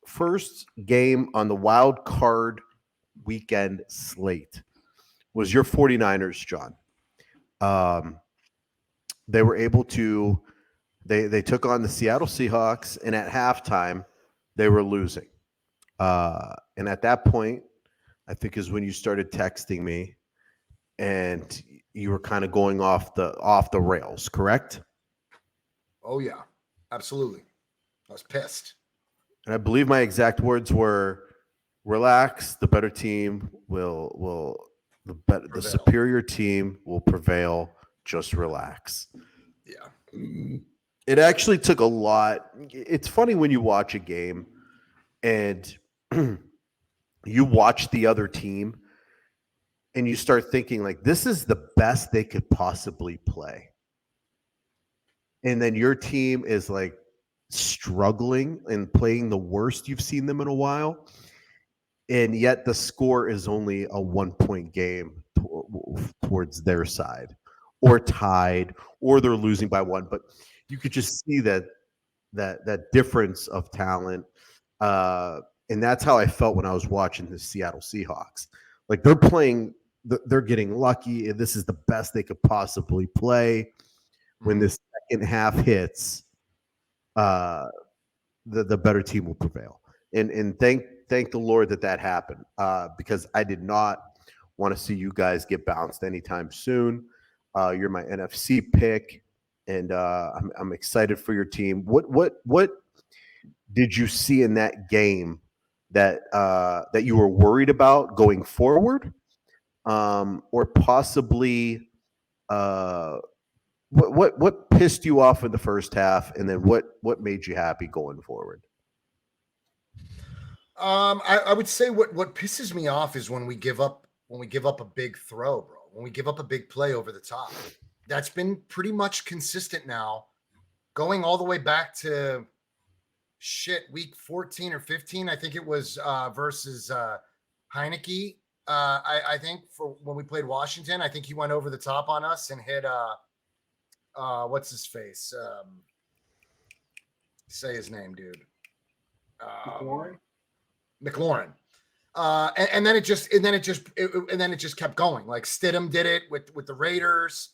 first game on the wild card weekend slate was your 49ers, John. Um, they were able to they took on the Seattle Seahawks, and at halftime they were losing. And at that point, I think is when you started texting me, and you were kind of going off the rails, correct? Oh yeah, absolutely. I was pissed. And I believe my exact words were, "Relax. The better team the Prevail. superior team will prevail. Just relax." Yeah. It actually took a lot. It's funny when you watch a game and you watch the other team and you start thinking like, this is the best they could possibly play. And then your team is like struggling and playing the worst you've seen them in a while. And yet the score is only a 1 point game towards their side, or tied, or they're losing by one. But you could just see that difference of talent. And that's how I felt when I was watching the Seattle Seahawks. Like they're getting lucky, and this is the best they could possibly play. When the second half hits, the better team will prevail. And thank the Lord that happened, because I did not want to see you guys get bounced anytime soon. You're my NFC pick, and I'm excited for your team. What did you see in that game that you were worried about going forward, or possibly what pissed you off in the first half, and then what made you happy going forward? I would say what pisses me off is when we give up a big throw, bro. When we give up a big play over the top. That's been pretty much consistent now, going all the way back to week 14 or 15. I think it was versus Heineke. I think for when we played Washington, I think he went over the top on us and hit what's his face? Say his name, dude. McLaurin. And then it just kept going. Like Stidham did it with the Raiders.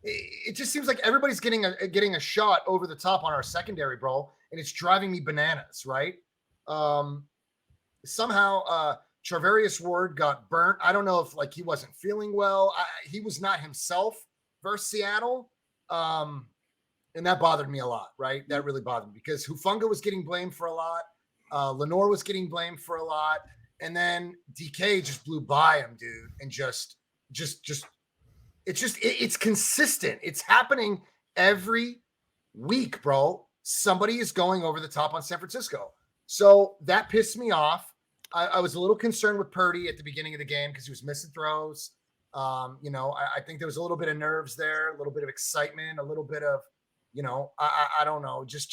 It just seems like everybody's getting a shot over the top on our secondary, bro, and it's driving me bananas, right? Somehow Charvarius Ward got burnt. I don't know if like he wasn't feeling well. He was not himself versus Seattle. And that bothered me a lot, right? That really bothered me because Hufanga was getting blamed for a lot. Lenore was getting blamed for a lot. And then DK just blew by him, dude. And it's consistent. It's happening every week, bro. Somebody is going over the top on San Francisco. So that pissed me off. I was a little concerned with Purdy at the beginning of the game because he was missing throws. I think there was a little bit of nerves there, a little bit of excitement, a little bit of, I don't know, just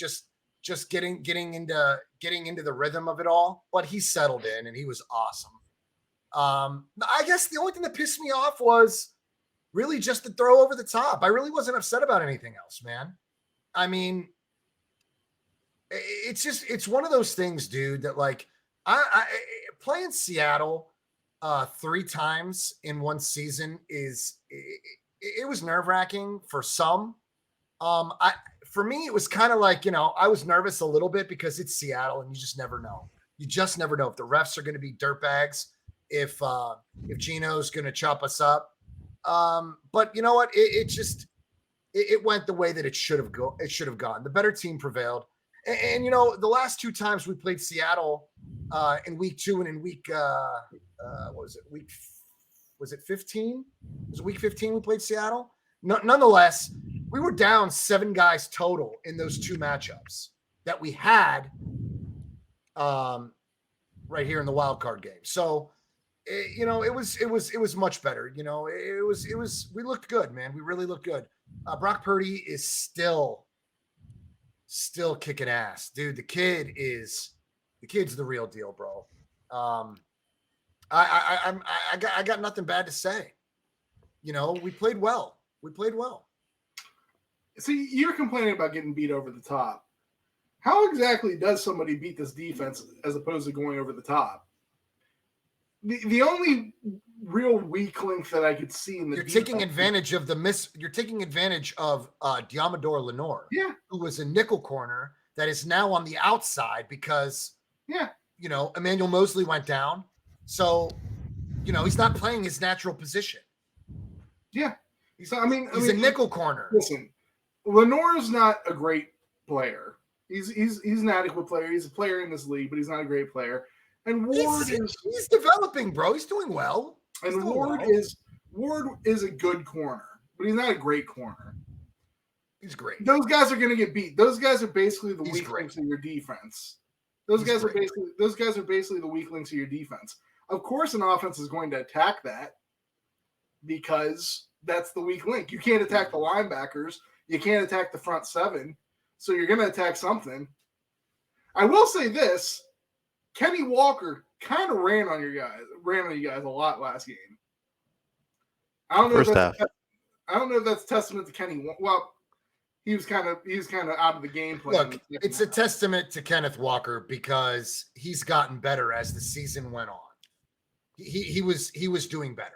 getting into the rhythm of it all. But he settled in and he was awesome. I guess the only thing that pissed me off was really just the throw over the top. I really wasn't upset about anything else, man. I mean, it's one of those things, dude, that like I playing Seattle 3 times in one season it was nerve-wracking for some. For me, it was kind of like, I was nervous a little bit because it's Seattle and you just never know. You just never know if the refs are going to be dirtbags, if Gino's going to chop us up. But you know what? It went the way that it should have gone. The better team prevailed. And the last 2 times we played Seattle in week 2 and in week was it 15? Was it week 15 we played Seattle? Nonetheless, we were down 7 guys total in those 2 matchups that we had right here in the wild card game. So, it was much better. We looked good, man. We really looked good. Brock Purdy is still kicking ass, dude. The kid's the real deal, bro. I got nothing bad to say. We played well. See, you're complaining about getting beat over the top. How exactly does somebody beat this defense as opposed to going over the top? The only real weak link that I could see in the You're defense, taking advantage of You're taking advantage of Diamador Lenore, yeah, who was a nickel corner that is now on the outside because yeah, Emmanuel Mosley went down, so he's not playing his natural position. yeah. He's a nickel corner. Listen, Lenore's not a great player. He's an adequate player. He's a player in this league, but he's not a great player. And Ward he's developing, bro. He's doing well. And Ward is a good corner, but he's not a great corner. He's great. Those guys are going to get beat. Those guys are basically the weak links of your defense. Those guys are basically the weak links of your defense. Of course, an offense is going to attack that because that's the weak link. You can't attack the linebackers. You can't attack the front seven. So you're going to attack something. I will say this. Kenny Walker kind of ran on you guys a lot last game. I don't know if that's testament to Kenny. Well, he was kind of out of the game plan. Look, it's a testament to Kenneth Walker because he's gotten better as the season went on. He was doing better.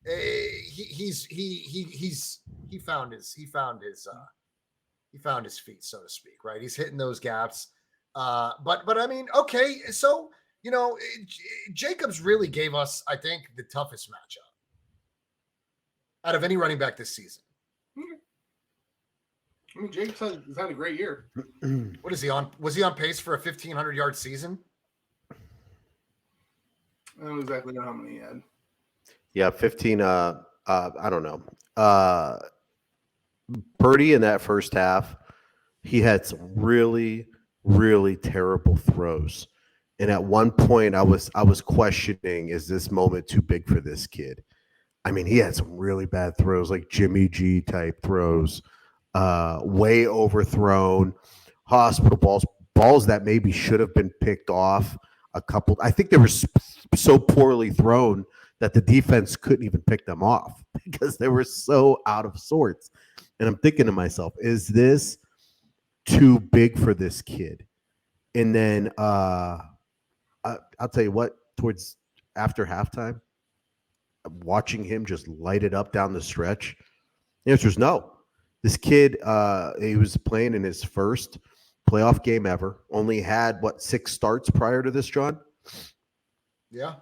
He found his feet, so to speak. Right, he's hitting those gaps. But I mean, okay, so Jacobs really gave us, I think, the toughest matchup out of any running back this season. I mean, Jacobs has had a great year. What is he on? Was he on pace for a 1,500-yard season? I don't exactly know how many he had. Yeah, 15. I don't know. Purdy in that first half, he had some really, really terrible throws. And at one point I was questioning, is this moment too big for this kid? I mean, he had some really bad throws, like Jimmy G type throws, way overthrown, hospital balls that maybe should have been picked off a couple. I think they were so poorly thrown that the defense couldn't even pick them off because they were so out of sorts. And I'm thinking to myself, is this too big for this kid? And then I'll tell you what, towards after halftime, watching him just light it up down the stretch, the answer is no. This kid, he was playing in his first playoff game ever. Only had 6 starts prior to this, John? Yeah.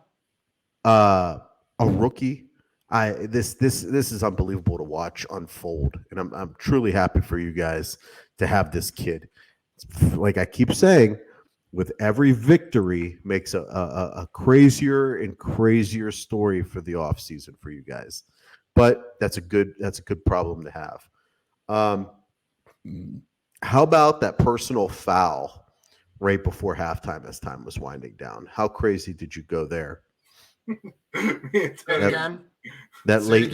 A rookie. This is unbelievable to watch unfold, and I'm truly happy for you guys to have this kid. Like I keep saying, with every victory makes a crazier and crazier story for the offseason for you guys. But that's a good problem to have. How about that personal foul right before halftime as time was winding down? How crazy did you go there? That late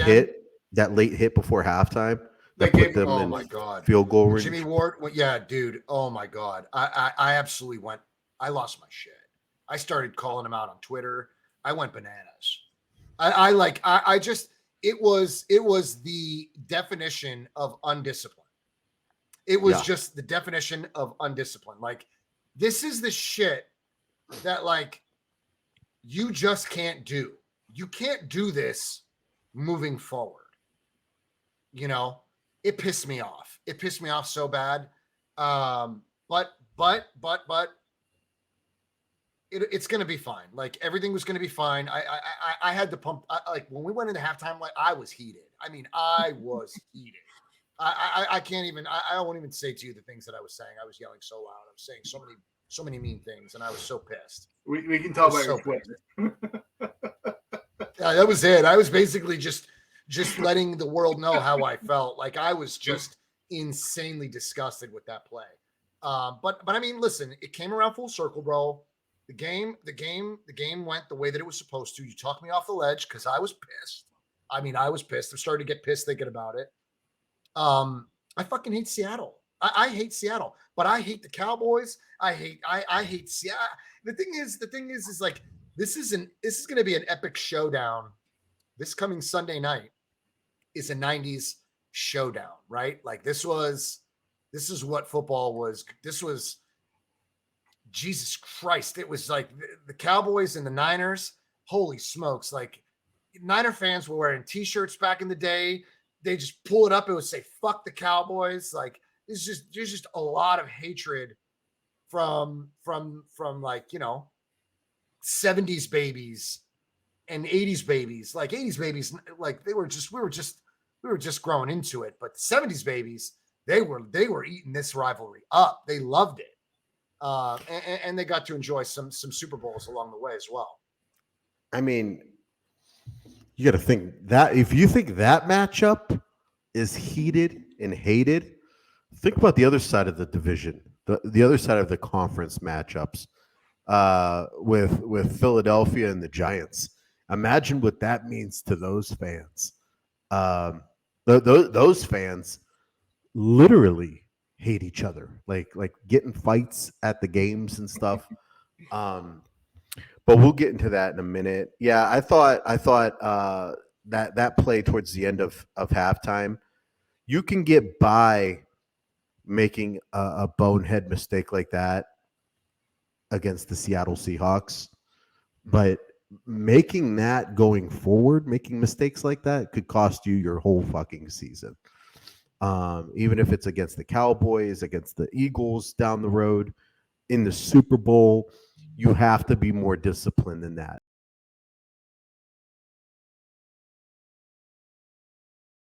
hit before halftime that put them in field goal range. Jimmy Ward, yeah, dude. Oh my God. I absolutely I lost my shit. I started calling him out on Twitter. I went bananas. It was the definition of undisciplined. It was just the definition of undisciplined. Like, this is the shit that you just can't do. You can't do this moving forward. It pissed me off. It pissed me off so bad. But it's going to be fine. Like, everything was going to be fine. I had to pump. When we went into halftime, I was heated. I mean, I was heated. I can't even. I won't even say to you the things that I was saying. I was yelling so loud. I was saying so many mean things, and I was so pissed. We can tell by your Twitter. Yeah, that was it. I was basically just letting the world know how I felt. Like, I was just insanely disgusted with that play. But I mean, listen, it came around full circle, bro. The game went the way that it was supposed to. You talked me off the ledge because I was pissed. I mean, I was pissed. I'm starting to get pissed thinking about it. I fucking hate Seattle. I hate Seattle, but I hate the Cowboys. I hate Seattle. The thing is like, this is going to be an epic showdown. This coming Sunday night is a 90s showdown, right? Like, this is what football was. This was Jesus Christ, it was like the Cowboys and the Niners. Holy smokes. Like Niner fans were wearing t-shirts back in the day. They just pull it up. It would say, fuck the Cowboys. Like there's just a lot of hatred from like, 70s babies and 80s babies. Like 80s babies, like we were just growing into it. But the 70s babies, they were eating this rivalry up. They loved it. And they got to enjoy some Super Bowls along the way as well. I mean, you got to think that if you think that matchup is heated and hated, think about the other side of the division, the other side of the conference matchups with Philadelphia and the Giants. Imagine what that means to those fans. Those fans literally hate each other, like getting fights at the games and stuff. But we'll get into that in a minute. Yeah, I thought that play towards the end of halftime, you can get by making a bonehead mistake like that against the Seattle Seahawks, but making that going forward, making mistakes like that could cost you your whole fucking season. Even if it's against the Cowboys, against the Eagles down the road, in the Super Bowl, you have to be more disciplined than that.